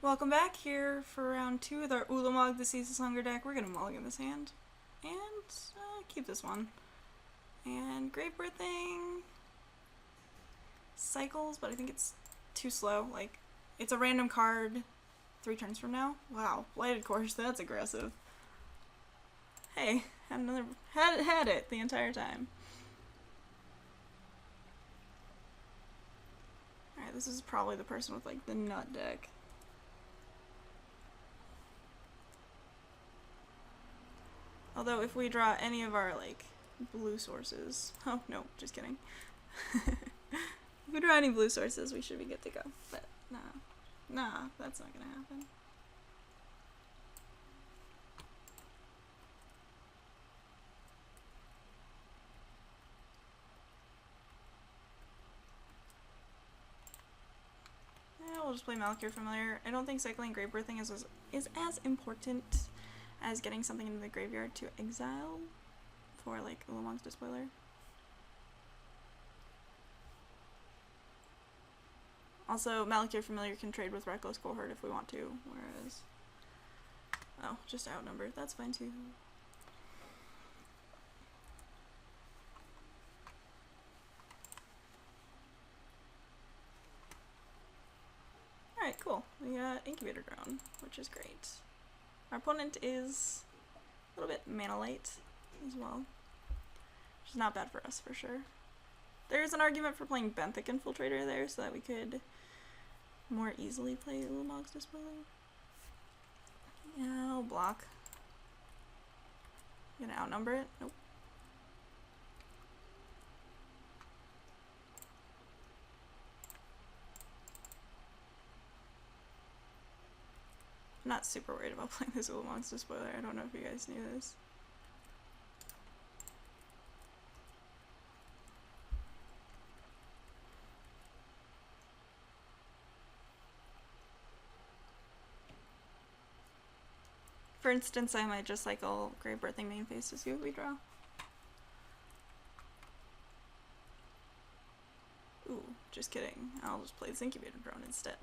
Welcome back here for round 2 with our Ulamog, the Ceaseless Hunger deck. We're gonna mulligan this hand and keep this one. And Grave Birthing cycles, but I think it's too slow. Like, it's a random card 3 turns from now. Wow, Blighted Course, that's aggressive. Hey, had it the entire time. Alright, this is probably the person with like the nut deck. Although if we draw any of our like blue sources, oh no, just kidding. If we draw any blue sources, we should be good to go. But nah, that's not gonna happen. Yeah, we'll just play Malakir Familiar. I don't think cycling Grave Birthing is as important as getting something into the graveyard to exile for like Ulamog's Despoiler. Also, Malakir Familiar can trade with Reckless Cohort if we want to, whereas... Oh, just outnumbered. That's fine too. Alright, cool. We got Incubator Drone, which is great. Our opponent is a little bit mana light as well, which is not bad for us for sure. There's an argument for playing Benthic Infiltrator there so that we could more easily play Ulamog's Despoiler. Yeah, I'll block. You gonna outnumber it? Nope. I'm not super worried about playing this Ulamog's Despoiler. I don't know if you guys knew this. For instance, I might just cycle Grave Birthing main phase to see what we draw. Ooh, just kidding. I'll just play this Incubator Drone instead.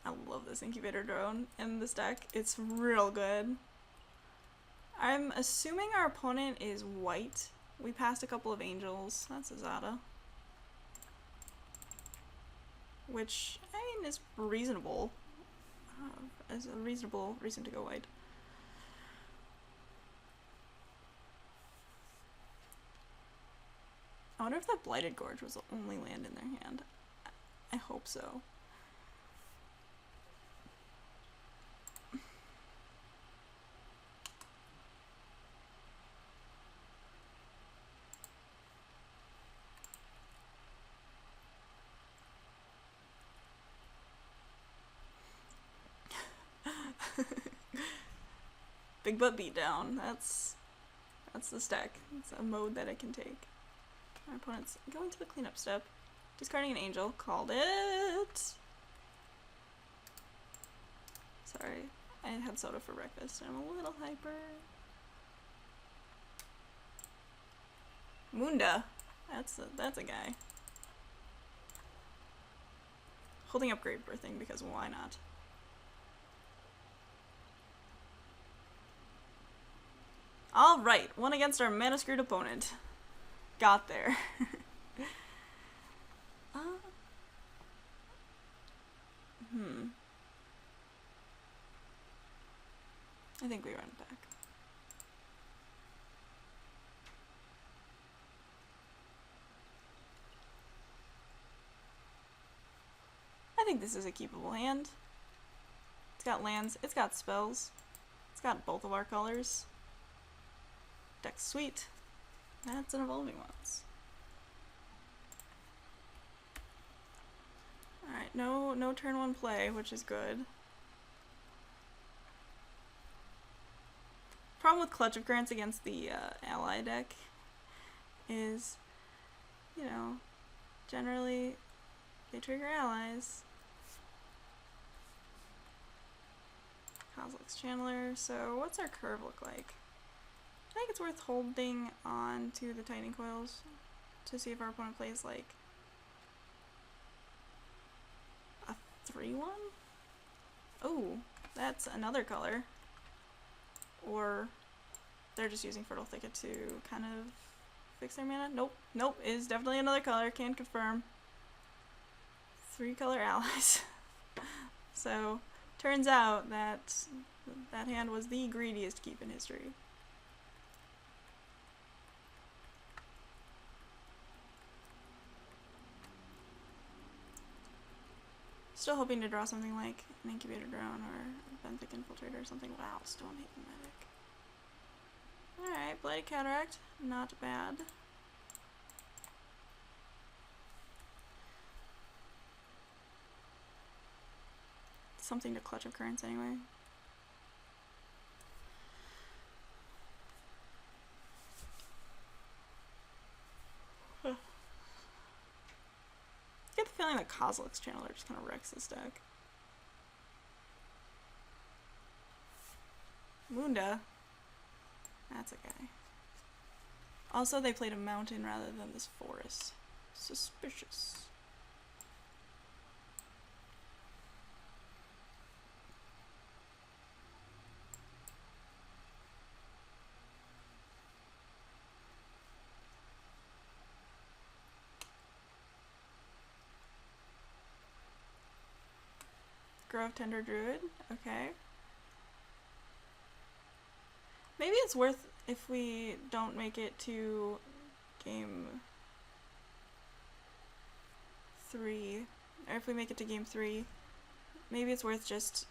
I love this Incubator Drone in this deck. It's real good. I'm assuming our opponent is white. We passed a couple of angels. That's a Zada. Which, I mean, is reasonable. As a reasonable reason to go white. I wonder if that Blighted Gorge was the only land in their hand. I hope so. Big butt beatdown. That's the stack. It's a mode that I can take. My opponent's going to the cleanup step. Discarding an angel. Called it! Sorry. I had soda for breakfast and I'm a little hyper. Munda. That's a guy. Holding up Grave Birthing because why not? Alright, one against our mana screwed opponent. Got there. I think we run it back. I think this is a keepable hand. It's got lands, it's got spells, it's got both of our colors. Deck's sweet. That's an Evolving Wilds. Alright, no turn 1 play, which is good. Problem with Clutch of Grants against the ally deck is, you know, generally they trigger allies. Kozilek's Channeler, so what's our curve look like? I think it's worth holding on to the Tightening Coils to see if our opponent plays like a 3-1? Oh, that's another color. Or they're just using Fertile Thicket to kind of fix their mana. Nope, nope, it is definitely another color, can confirm. 3 color allies. So, turns out that that hand was the greediest keep in history. Still hoping to draw something like an Incubator Drone or Benthic Infiltrator or something. Wow, Stone Haven Medic. Alright, Blighted Cataract, not bad. Something to Clutch of Currents anyway. I get the feeling that Kozilek's Channeler just kind of wrecks this deck. Munda. That's a guy. Also, they played a mountain rather than this forest. Suspicious. Grove Tender Druid, okay. Maybe it's worth, if we don't make it to game 3, or if we make it to game 3, maybe it's worth just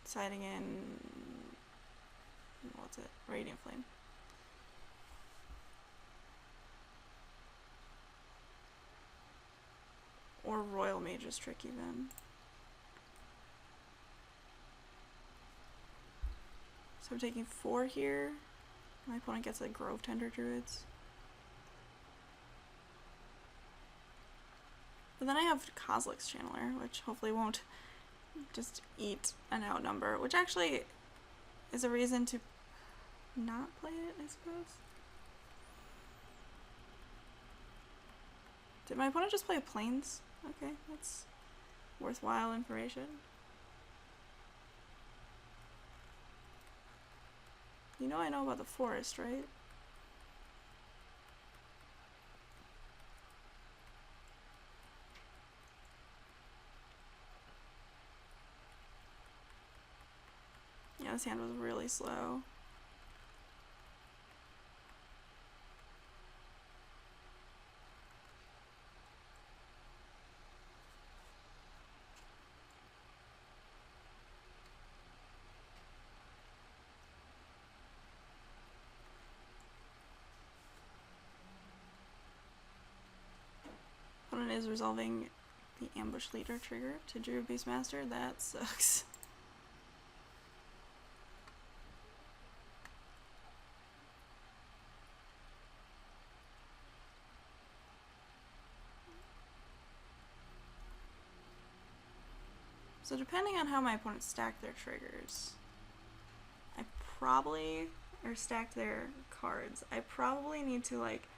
siding in, what's it, Radiant Flame. Or Royal Mage's Trick even. So I'm taking 4 here. My opponent gets like Grove Tender Druids. But then I have Kozilek's Channeler, which hopefully won't just eat an outnumber, which actually is a reason to not play it, I suppose. Did my opponent just play Plains? Okay, that's worthwhile information. You know I know about the forest, right? Yeah, this hand was really slow. Opponent is resolving the Ambush Leader trigger to Drew Beastmaster. That sucks. So depending on how my opponents stack their triggers, or stack their cards, I probably need to like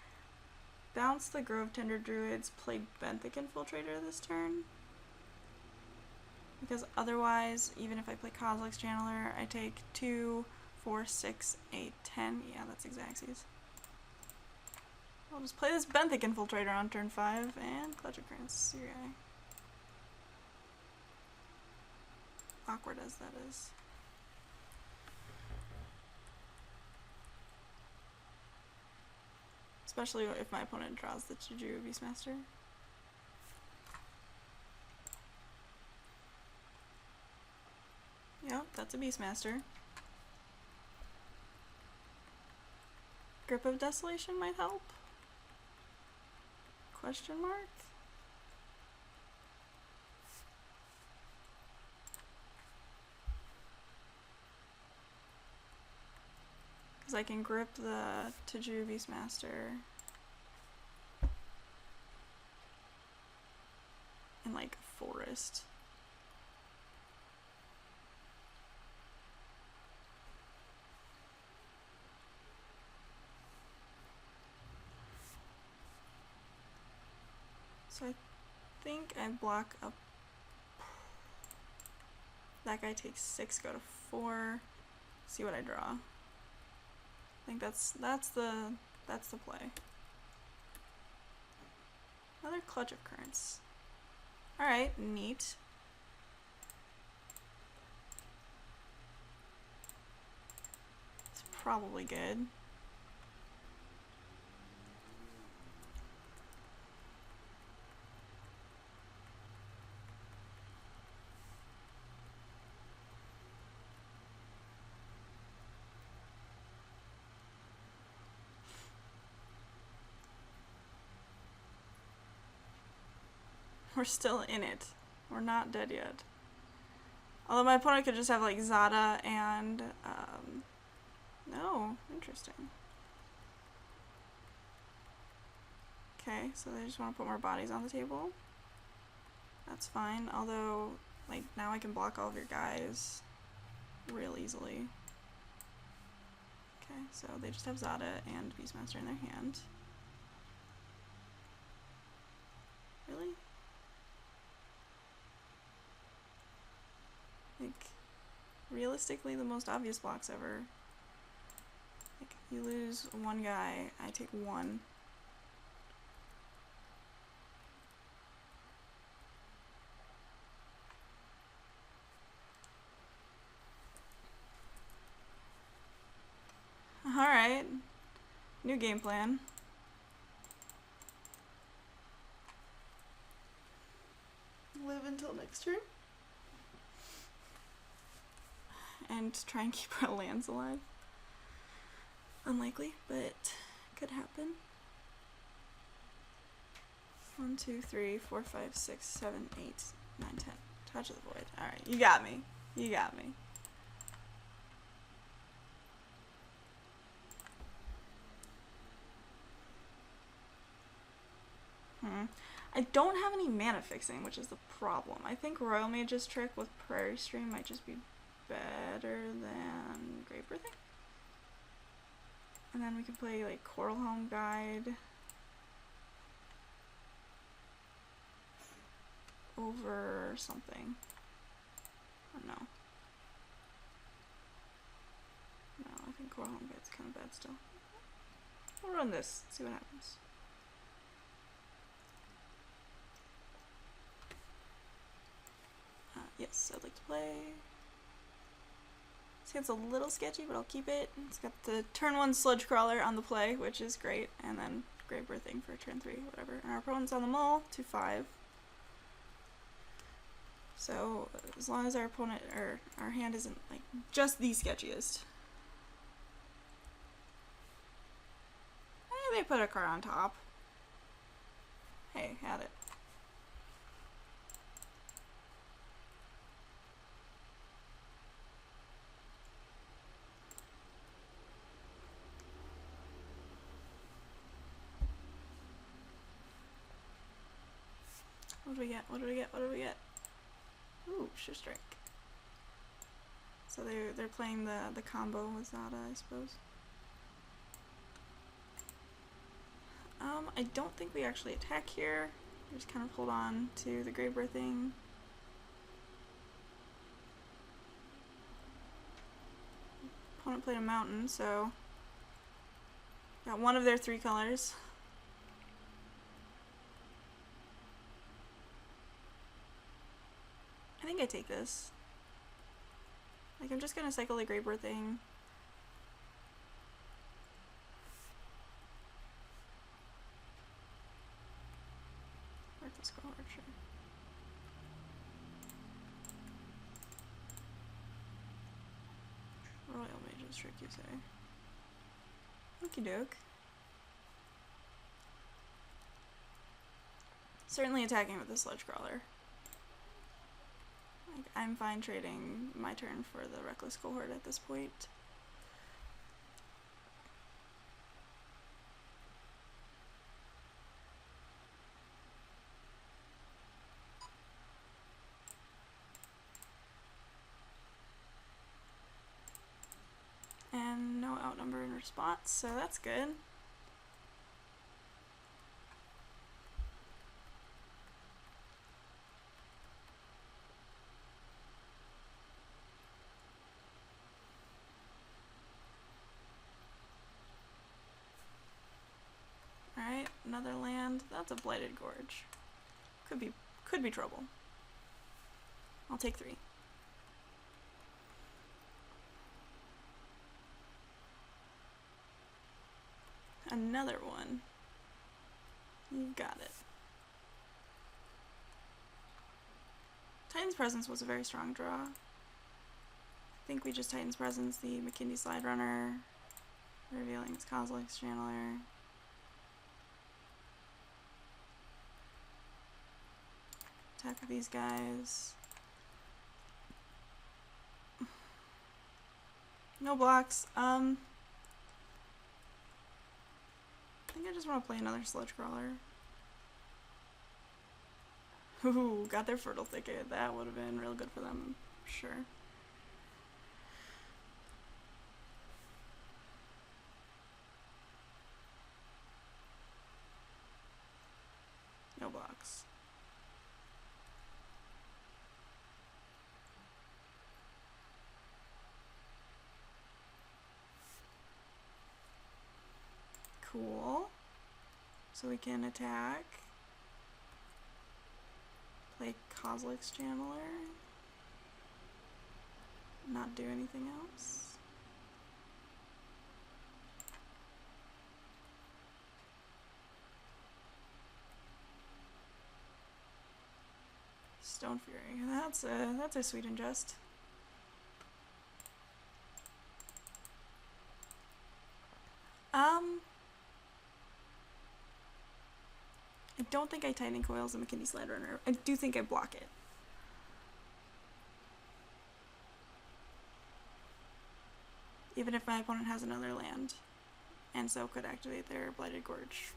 bounce the Grove Tender Druids, play Benthic Infiltrator this turn. Because otherwise, even if I play Kozilek's Channeler, I take 2, 4, 6, 8, 10. Yeah, that's Xaxes. I'll just play this Benthic Infiltrator on turn 5 and Clutch of Currents. Okay. Awkward as that is. Especially if my opponent draws the Juju Beastmaster. Yep, that's a Beastmaster. Grip of Desolation might help? Question mark? Because I can grip the Taju Beastmaster in like forest. So I think I block up. That guy takes 6, go to 4. See what I draw. I think that's the play. Another clutch of currents. Alright, neat. It's probably good. We're still in it. We're not dead yet. Although my opponent could just have like Zada and no, interesting. Okay, so they just want to put more bodies on the table. That's fine. Although, like, now I can block all of your guys real easily. Okay, so they just have Zada and Beastmaster in their hand. Really? Like, realistically, the most obvious blocks ever. Like, you lose one guy, I take 1. Alright. New game plan. Live until next turn. And try and keep our lands alive. Unlikely, but could happen. 1, 2, 3, 4, 5, 6, 7, 8, 9, 10. Touch of the void. Alright, you got me. You got me. I don't have any mana fixing, which is the problem. I think Royal Mage's trick with Prairie Stream might just be better than Grave Birthing. And then we can play like Coral Home Guide over something. Or no. No, I think Coral Home Guide's kind of bad still. We'll run this, see what happens. Yes, I'd like to play. This hand's a little sketchy, but I'll keep it. It's got the turn 1 Sludge Crawler on the play, which is great, and then Grave Birthing for turn 3, whatever. And our opponent's on the mull, 2/5. So as long as our opponent or our hand isn't like just the sketchiest. They put a card on top. Hey, had it. What do we get? What do we get? What do we get? Ooh, Sure Strike. So they're playing the combo with Zada, I suppose. I don't think we actually attack here. We just kind of hold on to the Grave Birthing. Opponent played a mountain, so got one of their 3 colors. I think I take this. Like, I'm just gonna cycle the Grave Birthing. Reckless Cohort, sure. Royal Mage's trick, you say? Okie doke. Certainly attacking with the Sludge Crawler. Like, I'm fine trading my turn for the Reckless Cohort at this point. And no outnumber in response, so that's good. That's a Blighted Gorge. Could be trouble. I'll take 3. Another one. You got it. Titan's Presence was a very strong draw. I think we just Titan's Presence the McKinley Slide Runner, revealing its Kozilek's Channeler. Attack with these guys. No blocks. I think I just want to play another Sludge Crawler. Ooh, got their Fertile Thicket. That would have been real good for them, sure. No blocks. Cool. So we can attack. Play Kozilek's Channeler. Not do anything else. Stone Fury. That's a sweet ingest. I don't think I Tightening Coils the McKinley Slide Runner. I do think I block it. Even if my opponent has another land, and so could activate their Blighted Gorge.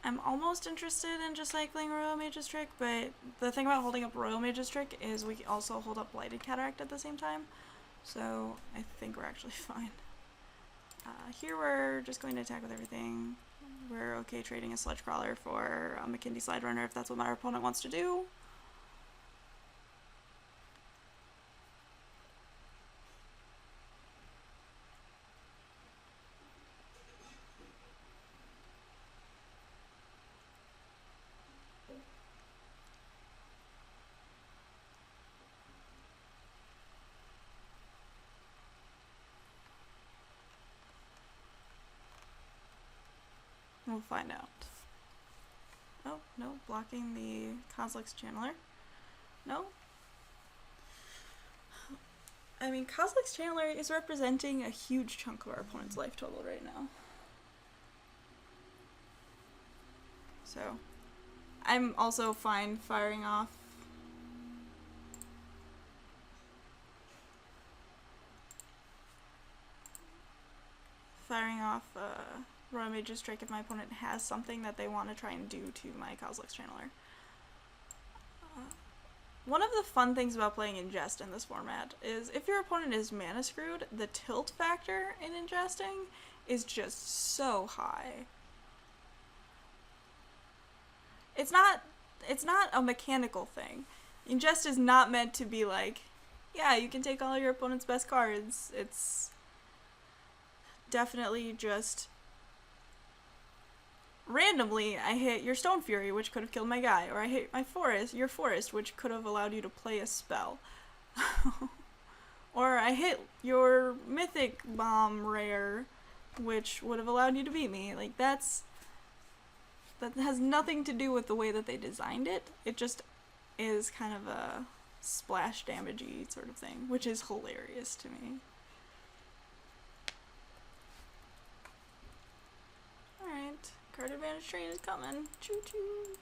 I'm almost interested in just cycling Royal Mage's Trick, but the thing about holding up Royal Mage's Trick is we also hold up Blighted Cataract at the same time, so I think we're actually fine. Here we're just going to attack with everything. We're okay trading a Sludge Crawler for a McKinley Slide Runner if that's what my opponent wants to do. We'll find out. Oh, no, blocking the Kozilek's Channeler. No. I mean, Kozilek's Channeler is representing a huge chunk of our opponent's life total right now. So, I'm also fine firing off Royal Mage's Trick if my opponent has something that they want to try and do to my Kozilek's Channeler. One of the fun things about playing Ingest in this format is if your opponent is mana screwed, the tilt factor in ingesting is just so high. It's not a mechanical thing. Ingest is not meant to be like, yeah, you can take all your opponent's best cards. It's definitely just randomly I hit your Stone Fury, which could have killed my guy, or I hit your forest, which could have allowed you to play a spell. Or I hit your Mythic Bomb rare, which would have allowed you to beat me. Like, that has nothing to do with the way that they designed it. It just is kind of a splash damage-y sort of thing, which is hilarious to me. Alright, card advantage train is coming. Choo choo.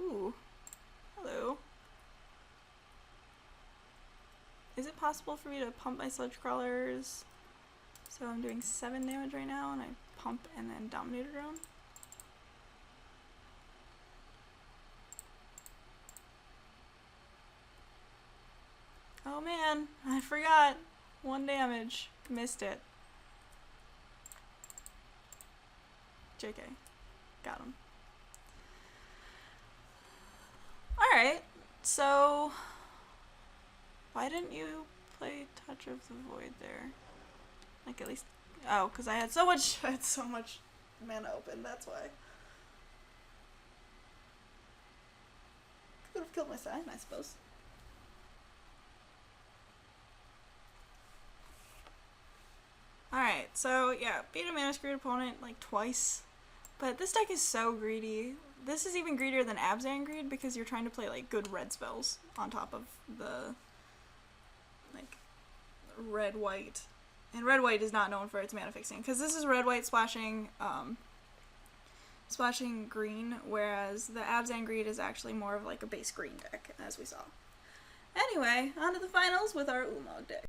Ooh. Hello. Is it possible for me to pump my Sludge Crawlers? So I'm doing 7 damage right now, and I Pump and then Dominator Drone. Oh man, I forgot. 1 damage. Missed it. JK. Got him. Alright, so why didn't you play Touch of the Void there? Like at least, oh, because I had so much mana open, that's why. Could have killed my sign, I suppose. Alright, so yeah, beat a mana screwed opponent like twice. But this deck is so greedy. This is even greedier than Abzan Greed because you're trying to play like good red spells on top of the like red-white. And red-white is not known for its mana fixing because this is red-white splashing splashing green, whereas the Abzan Greed is actually more of like a base green deck, as we saw. Anyway, on to the finals with our Ulamog deck.